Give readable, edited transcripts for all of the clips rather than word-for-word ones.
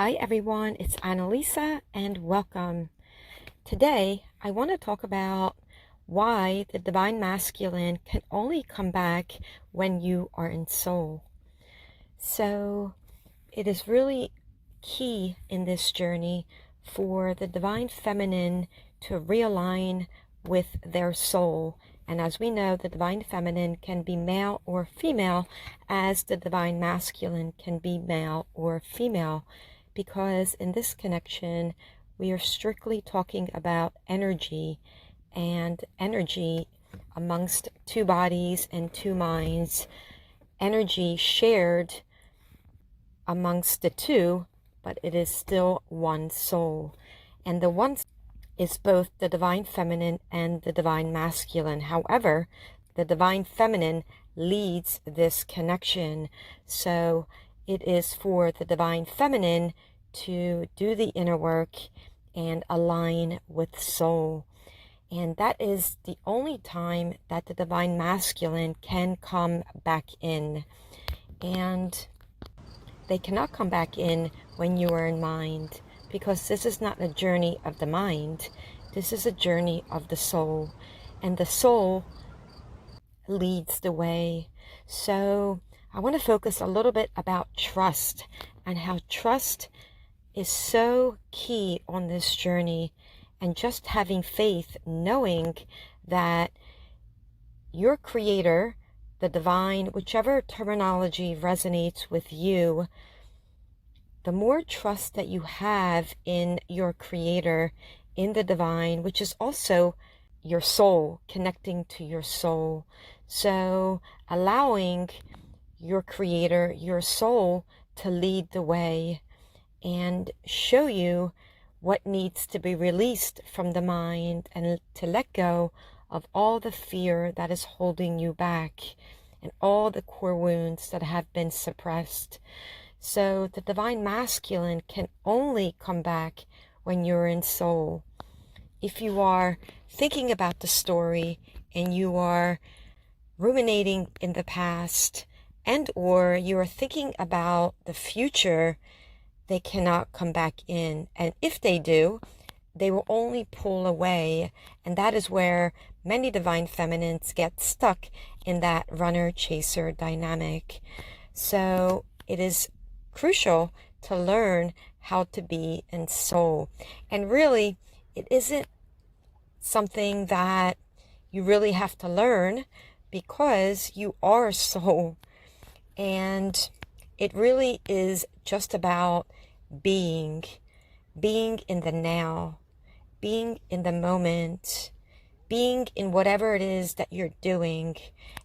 Hi everyone, it's Annalisa and welcome. Today I want to talk about why the divine masculine can only come back when you are in soul. So it is really key in this journey for the divine feminine to realign with their soul. And as we know, the divine feminine can be male or female, as the divine masculine can be male or female, because in this connection, we are strictly talking about energy, and energy amongst two bodies and two minds, energy shared amongst the two, but it is still one soul. And the one is both the divine feminine and the divine masculine. However, the divine feminine leads this connection. So it is for the divine feminine to do the inner work and align with soul. And that is the only time that the divine masculine can come back in. And they cannot come back in when you are in mind, because this is not a journey of the mind. This is a journey of the soul, and the soul leads the way. So I want to focus a little bit about trust and how trust is so key on this journey, and just having faith, knowing that your creator, the divine, whichever terminology resonates with you, the more trust that you have in your creator, in the divine, which is also your soul, connecting to your soul. So allowing your creator, your soul, to lead the way and show you what needs to be released from the mind, and to let go of all the fear that is holding you back and all the core wounds that have been suppressed. So the divine masculine can only come back when you're in soul. If you are thinking about the story and you are ruminating in the past, and or you are thinking about the future, they cannot come back in. And if they do, they will only pull away. And that is where many divine feminines get stuck in that runner-chaser dynamic. So it is crucial to learn how to be in soul. And really, it isn't something that you really have to learn, because you are soul. And it really is just about being in the now, being in the moment, being in whatever it is that you're doing.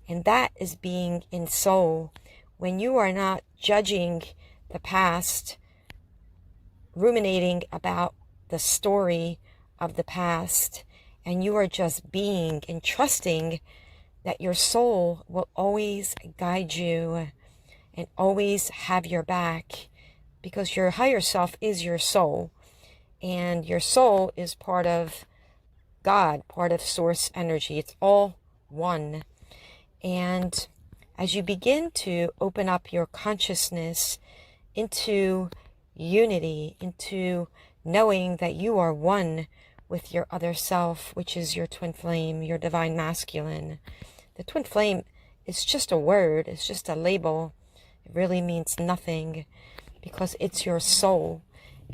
And that is being in soul. When you are not judging the past, ruminating about the story of the past, and you are just being and trusting that your soul will always guide you and always have your back, because your higher self is your soul, and your soul is part of God, part of source energy. It's all one. And as you begin to open up your consciousness into unity, into knowing that you are one with your other self, which is your twin flame, your divine masculine. The twin flame is just a word, it's just a label. It really means nothing, because it's your soul.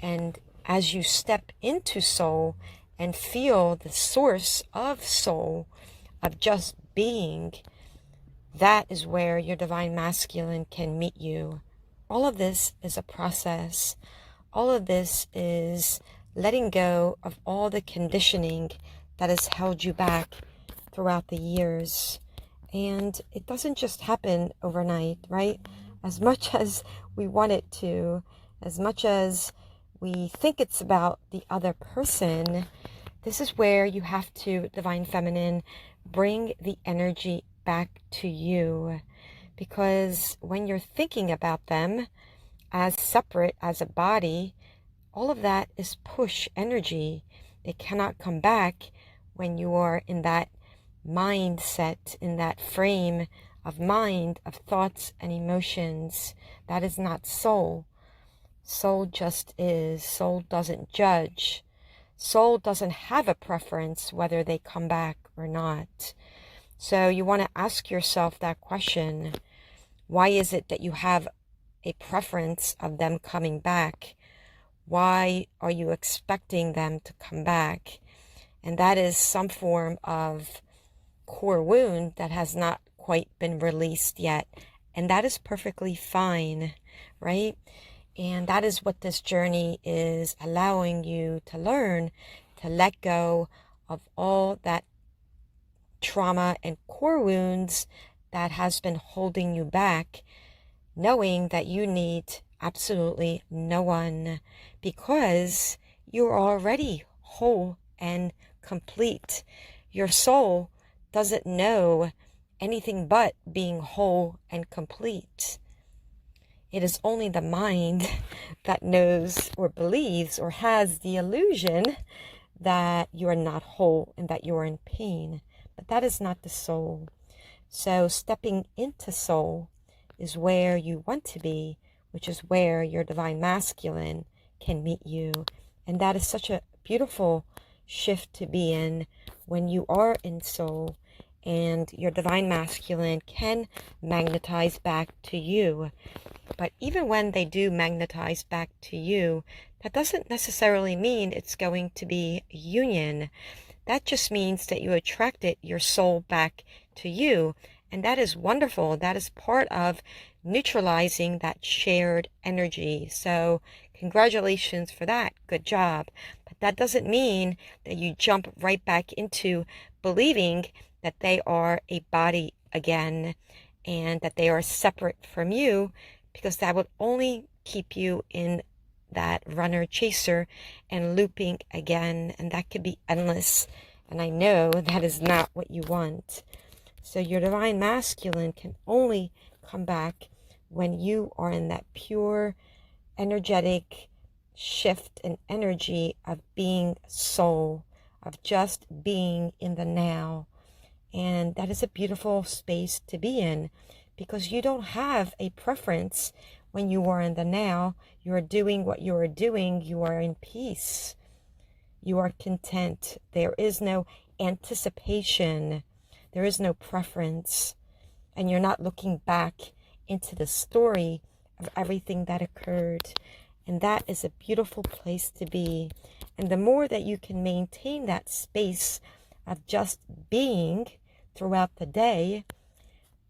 And as you step into soul and feel the source of soul, of just being, that is where your divine masculine can meet you. All of this is a process. All of this is letting go of all the conditioning that has held you back throughout the years. And it doesn't just happen overnight, right? As much as we want it to, as much as we think it's about the other person, this is where you have to, divine feminine, bring the energy back to you. Because when you're thinking about them as separate, as a body, all of that is push energy. It cannot come back when you are in that mindset, in that frame of mind, of thoughts and emotions. That is not soul. Soul just is. Soul doesn't judge. Soul doesn't have a preference whether they come back or not. So you want to ask yourself that question. Why is it that you have a preference of them coming back? Why are you expecting them to come back? And that is some form of core wound that has not quite been released yet. And that is perfectly fine, right? And that is what this journey is allowing you to learn, to let go of all that trauma and core wounds that has been holding you back, knowing that you need absolutely no one because you're already whole and complete. Your soul doesn't know anything but being whole and complete. It is only the mind that knows or believes or has the illusion that you are not whole and that you are in pain. But that is not the soul. So stepping into soul is where you want to be, which is where your divine masculine can meet you. And that is such a beautiful shift to be in when you are in soul and your divine masculine can magnetize back to you. But even when they do magnetize back to you, that doesn't necessarily mean it's going to be a union. That just means that you attracted your soul back to you. And that is wonderful. That is part of neutralizing that shared energy. So congratulations for that. Good job. But that doesn't mean that you jump right back into believing that they are a body again and that they are separate from you, because that would only keep you in that runner chaser and looping again, and that could be endless. And I know that is not what you want. So your divine masculine can only come back when you are in that pure energetic shift and energy of being soul, of just being in the now. And that is a beautiful space to be in, because you don't have a preference when you are in the now. You are doing what you are doing. You are in peace. You are content. There is no anticipation. There is no preference. And you're not looking back into the story of everything that occurred. And that is a beautiful place to be. And the more that you can maintain that space of just being throughout the day,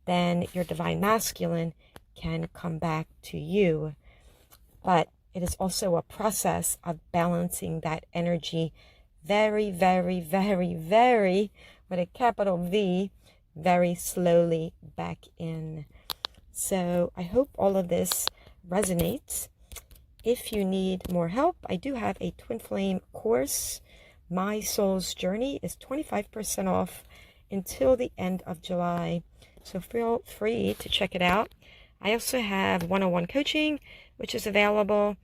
then your divine masculine can come back to you. But it is also a process of balancing that energy very, very, very, very, with a capital V, very slowly back in. So I hope all of this resonates. If you need more help, I do have a twin flame course. My Soul's Journey is 25% off until the end of July. So feel free to check it out. I also have one-on-one coaching, which is available.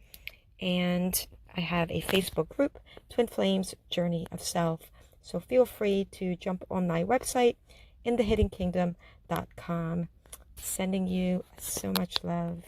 And I have a Facebook group, Twin Flames Journey of Self. So feel free to jump on my website, inthehiddenkingdom.com. Sending you so much love.